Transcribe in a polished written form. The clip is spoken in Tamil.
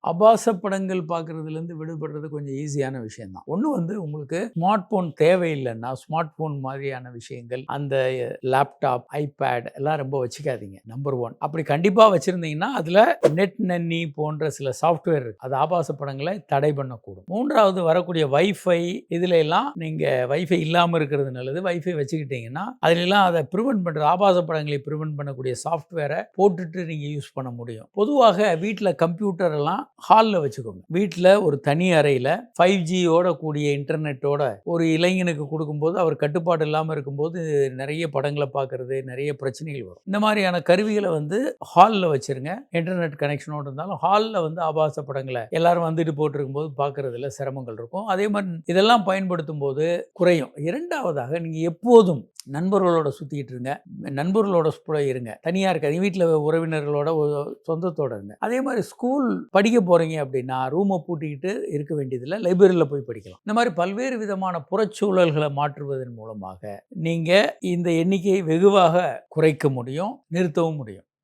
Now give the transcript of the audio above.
ஆபாச படங்கள் பார்க்குறதுலேருந்து விடுபடுறது கொஞ்சம் ஈஸியான விஷயம் தான். ஒன்று வந்து உங்களுக்கு ஸ்மார்ட் ஃபோன் தேவையில்லைன்னா, ஸ்மார்ட் ஃபோன் மாதிரியான விஷயங்கள், அந்த லேப்டாப், ஐபேட் எல்லாம் ரொம்ப வச்சுக்காதீங்க. நம்பர் 1. அப்படி கண்டிப்பாக வச்சுருந்தீங்கன்னா, அதில் நெட் நன்னி போன்ற சில சாஃப்ட்வேர் இருக்குது. அது ஆபாச படங்களை தடை பண்ணக்கூடும். 3வது வரக்கூடிய வைஃபை, இதில் எல்லாம் நீங்கள் வைஃபை இல்லாமல் இருக்கிறது நல்லது. வைஃபை வச்சுக்கிட்டீங்கன்னா, அதிலெல்லாம் அதை ப்ரிவென்ட் பண்ணுற ஆபாச படங்களை ப்ரிவென்ட் பண்ணக்கூடிய சாஃப்ட்வேரை போட்டுட்டு நீங்கள் யூஸ் பண்ண முடியும். பொதுவாக வீட்டில் கம்ப்யூட்டர் எல்லாம் ஹாலில் வச்சுக்கோங்க. வீட்டில் ஒரு தனி அறையில் 5Gயோட கூடிய இன்டர்நெட்டோட ஒரு இளைஞனுக்கு கொடுக்கும்போது அவர் கட்டுப்பாடு இல்லாமல் இருக்கும்போது நிறைய படங்களை பார்க்கறது, நிறைய பிரச்சனைகள் வரும். இந்த மாதிரியான கருவிகளை வந்து ஹாலில் வச்சிருங்க. இன்டர்நெட் கனெக்ஷனோடு இருந்தாலும் ஹாலில் வந்து ஆபாச படங்களை எல்லாரும் வந்துட்டு போட்டிருக்கும்போது பார்க்கறதுல சிரமங்கள் இருக்கும். அதே மாதிரி இதெல்லாம் பயன்படுத்தும் போது குறையும். 2வதாக நீங்கள் எப்போதும் நண்பர்களோட சுற்றிக்கிட்டு இருங்க. நண்பர்களோட இருங்க. தனியாக இருக்காது. வீட்டில் உறவினர்களோட சொந்தத்தோட இருங்க. அதே மாதிரி ஸ்கூல் படிக்க போகிறீங்க அப்படின்னா ரூமை பூட்டிக்கிட்டு இருக்க வேண்டியதில்லை. லைப்ரரியில் போய் படிக்கலாம். இந்த மாதிரி பல்வேறு விதமான புறச்சூழல்களை மாற்றுவதன் மூலமாக நீங்கள் இந்த எண்ணிக்கையை வெகுவாக குறைக்க முடியும், நிறுத்தவும் முடியும்.